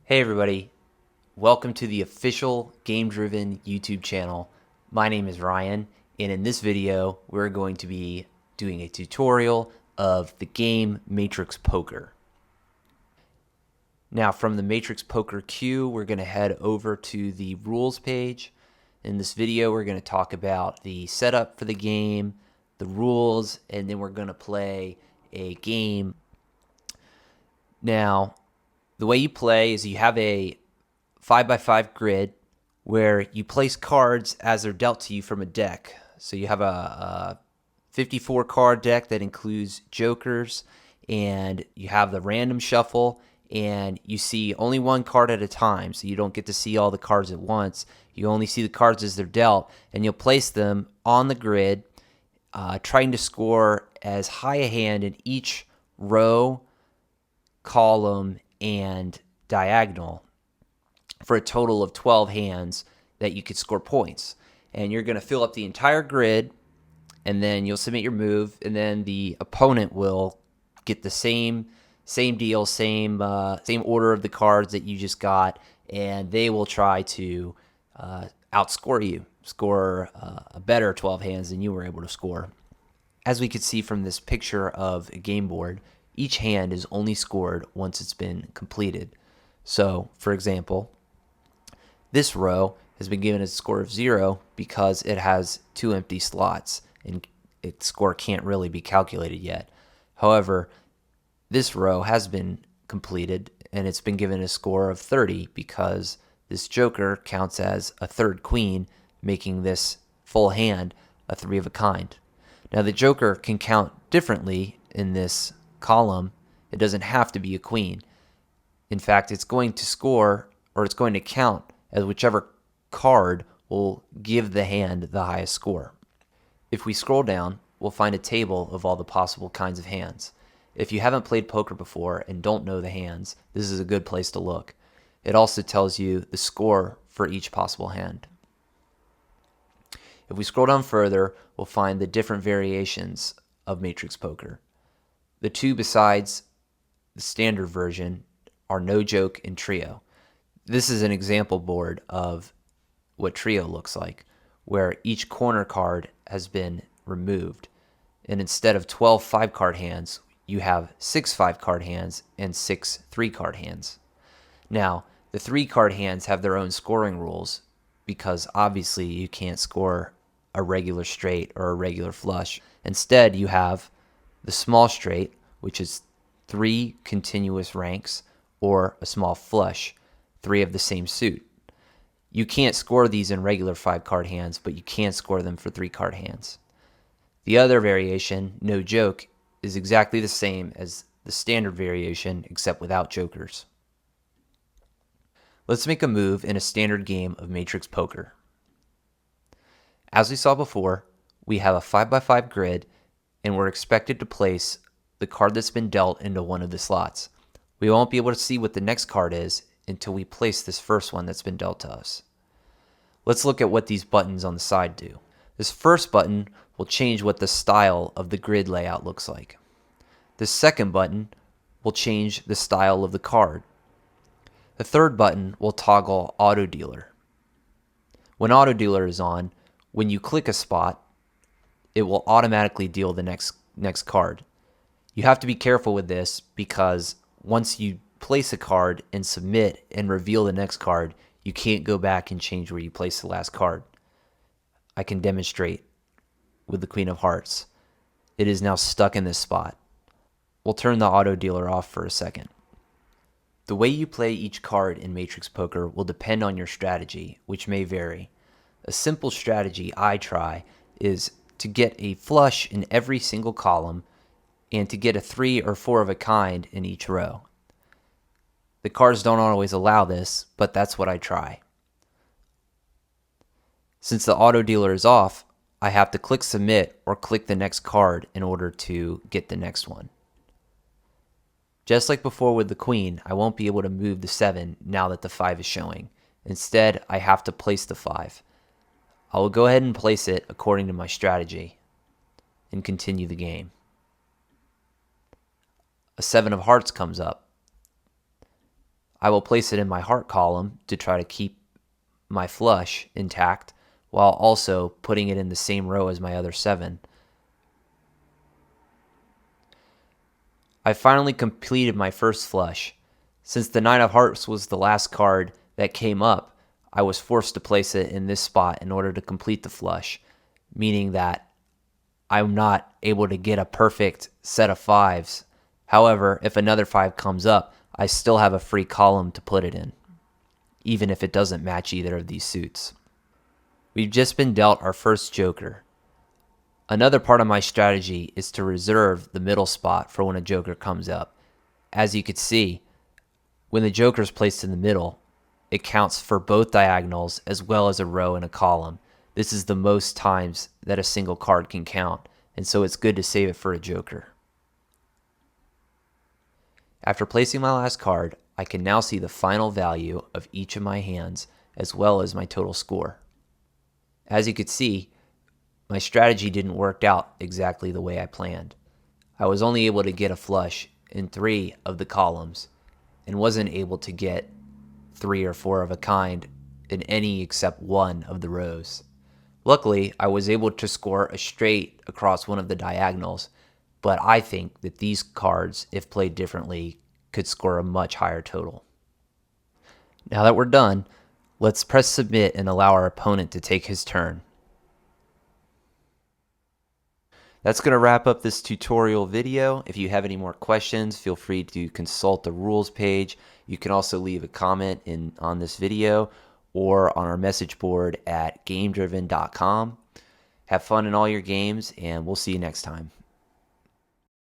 Hey everybody, welcome to the official Game Driven YouTube channel. My name is Ryan, and in this video we're going to be doing a tutorial of the game Matrix Poker. Now from the Matrix Poker queue, we're going to head over to the rules page. In this video we're going to talk about the setup for the game, the rules, and then we're going to play a game. Now, the way you play is you have a 5x5 grid where you place cards as they're dealt to you from a deck. So you have a 54 card deck that includes jokers, and you have the random shuffle, and you see only one card at a time, so you don't get to see all the cards at once. You only see the cards as they're dealt, and you'll place them on the grid, trying to score as high a hand in each row, column, and diagonal for a total of 12 hands that you could score points. And you're going to fill up the entire grid, and then you'll submit your move, and then the opponent will get the same deal, same order of the cards that you just got, and they will try to outscore you, score a better 12 hands than you were able to score. As we could see from this picture of a game board, each hand is only scored once it's been completed. So, for example, this row has been given a score of 0 because it has 2 empty slots, and its score can't really be calculated yet. However, this row has been completed, and it's been given a score of 30 because this joker counts as a third queen, making this full hand a 3 of a kind. Now, the joker can count differently in this column. It doesn't have to be a queen. In fact, it's going to score, or it's going to count as whichever card will give the hand the highest score. If we scroll down, we'll find a table of all the possible kinds of hands. If you haven't played poker before and don't know the hands, this is a good place to look. It also tells you the score for each possible hand. If we scroll down further, we'll find the different variations of Matrix Poker. The two besides the standard version are No Joke and Trio. This is an example board of what Trio looks like, where each corner card has been removed. And instead of 12 5-card hands, you have 6 5-card hands and 6 3-card hands. Now, the 3-card hands have their own scoring rules because obviously you can't score a regular straight or a regular flush. Instead, you have the small straight, which is 3 continuous ranks, or a small flush, 3 of the same suit. You can't score these in regular 5-card hands, but you can score them for 3-card hands. The other variation, No Joke, is exactly the same as the standard variation, except without jokers. Let's make a move in a standard game of Matrix Poker. As we saw before, we have a 5x5 grid, and we're expected to place the card that's been dealt into one of the slots. We won't be able to see what the next card is until we place this first one that's been dealt to us. Let's look at what these buttons on the side do. This first button will change what the style of the grid layout looks like. The second button will change the style of the card. The third button will toggle Auto Dealer. When Auto Dealer is on, when you click a spot, it will automatically deal the next card. You have to be careful with this because once you place a card and submit and reveal the next card, you can't go back and change where you place the last card. I can demonstrate with the Queen of Hearts. It is now stuck in this spot. We'll turn the auto dealer off for a second. The way you play each card in Matrix Poker will depend on your strategy, which may vary. A simple strategy I try is to get a flush in every single column and to get a 3 or 4 of a kind in each row. The cards don't always allow this, but that's what I try. Since the auto dealer is off, I have to click submit or click the next card in order to get the next one. Just like before with the queen, I won't be able to move the 7 now that the 5 is showing. Instead, I have to place the 5. I will go ahead and place it according to my strategy and continue the game. A 7 of hearts comes up. I will place it in my heart column to try to keep my flush intact while also putting it in the same row as my other 7. I finally completed my first flush. Since the 9 of hearts was the last card that came up, I was forced to place it in this spot in order to complete the flush, meaning that I'm not able to get a perfect set of 5s. However, if another 5 comes up, I still have a free column to put it in, even if it doesn't match either of these suits. We've just been dealt our first joker. Another part of my strategy is to reserve the middle spot for when a joker comes up. As you could see, when the joker is placed in the middle, it counts for both diagonals as well as a row and a column. This is the most times that a single card can count, and so it's good to save it for a joker. After placing my last card, I can now see the final value of each of my hands as well as my total score. As you could see, my strategy didn't work out exactly the way I planned. I was only able to get a flush in 3 of the columns and wasn't able to get 3 or 4 of a kind in any except 1 of the rows. Luckily, I was able to score a straight across one of the diagonals, but I think that these cards, if played differently, could score a much higher total. Now that we're done, let's press submit and allow our opponent to take his turn. That's going to wrap up this tutorial video. If you have any more questions, feel free to consult the rules page. You can also leave a comment on this video or on our message board at GameDriven.com. Have fun in all your games, and we'll see you next time.